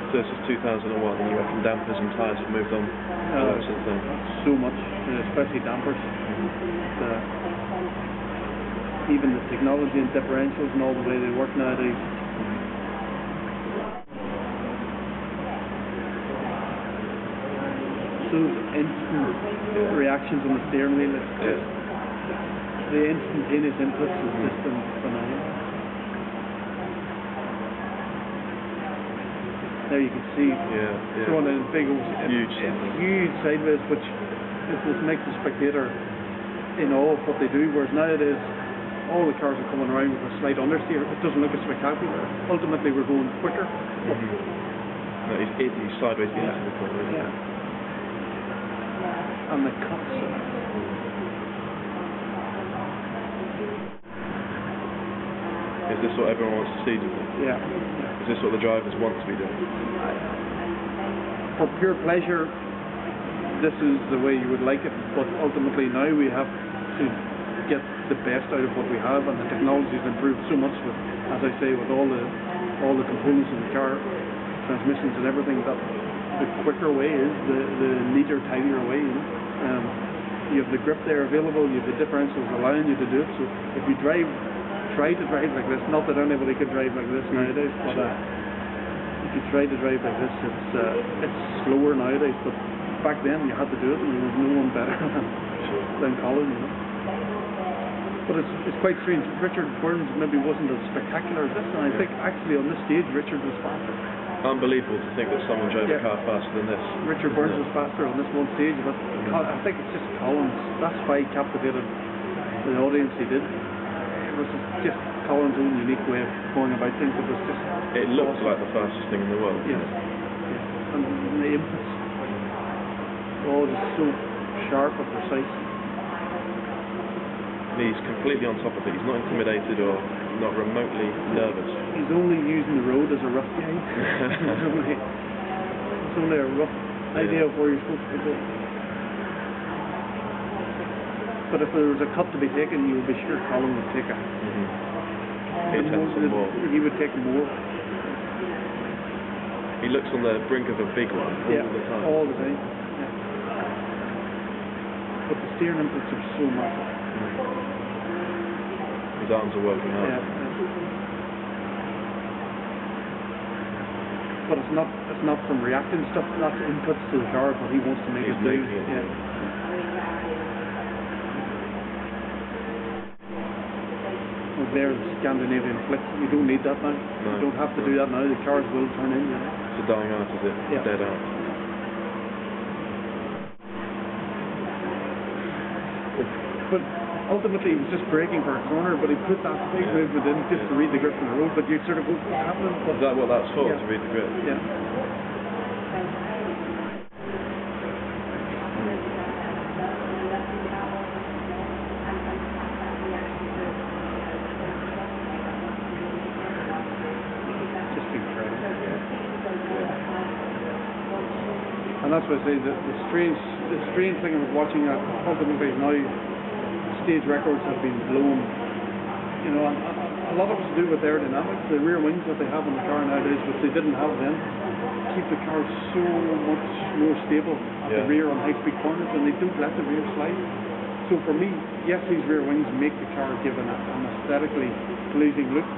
So this is 2001, and you reckon dampers and tyres have moved on since then? So much, especially dampers. Even the technology and differentials and all the way they work nowadays. So instant reactions on the steering wheel, the instantaneous inputs is just phenomenal. There you can see it's one of the big huge sideways, which makes the spectator in awe of what they do, whereas nowadays all the cars are coming around with a slight understeer. It doesn't look as spectacular. Ultimately we're going quicker. No, he's sideways into the corner. Yeah. And the cuts. Is this what everyone wants to see? Yeah. Is this what the drivers want to be doing? For pure pleasure, this is the way you would like it, but ultimately now we have to get the best out of what we have, and the technology has improved so much with, as I say, with all the components in the car, transmissions and everything, that the quicker way is the neater, tidier way. You have the grip there available, you have the differentials allowing you to do it. So if you try to drive like this, not that anybody could drive like this nowadays, but if you try to drive like this, it's slower nowadays. But back then you had to do it, and there was no one better than Colin, you know. But it's quite strange. Richard Burns maybe wasn't as spectacular as this, and I think actually on this stage Richard was faster. Unbelievable to think that someone drove a car faster than this. Richard Burns was faster on this one stage, but I think it's just Collins. That's why he captivated the audience he did. It was just Collins' own unique way of going about things. It was just. It looked like the fastest thing in the world. Yes. And the inputs, all just so sharp and precise. He's completely on top of it. He's not intimidated or not remotely nervous. He's only using the road as a rough guide. It's only a rough idea of where you're supposed to go. But if there was a cut to be taken, you would be sure Colin would take it. He would take more. He looks on the brink of a big one all the time. All the time. Yeah. But the steering inputs are so massive. His arms are working hard. Yeah. But it's not from reacting stuff, that's inputs to the car, but he wants to make it do. Yeah. Well, there's the Scandinavian flick. You don't need that now. No, you don't have to do that now. The cars will turn in. It's a dying art, is it? Yeah. Dead art. But ultimately he was just braking for a corner, but he put that big movement in just to read the grip on the road, but you'd sort of go, what's happening? But is that what that's for, to read the grip? Yeah. Just incredible. And that's why I say that the strange thing of watching that, ultimately now stage records have been blown, you know, and a lot of it's to do with aerodynamics. The rear wings that they have on the car nowadays, which they didn't have then, keep the car so much more stable at the rear on high-speed corners, and they don't let the rear slide. So for me, yes, these rear wings make the car give an aesthetically pleasing look,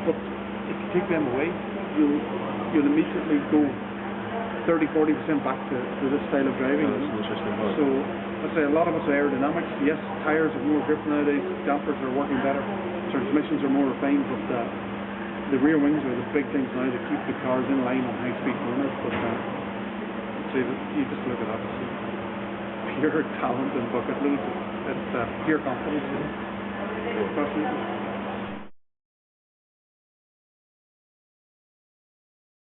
but if you take them away, you'll immediately go 30-40% back to this style of driving. That's an interesting point. So I say a lot of it's aerodynamics. Yes, tyres have more grip nowadays, dampers are working better, transmissions are more refined, but the rear wings are the big things now that keep the cars in line on high-speed corners. But say that you just look at that, it's pure talent and bucket loads. It's pure confidence. It's fascinating.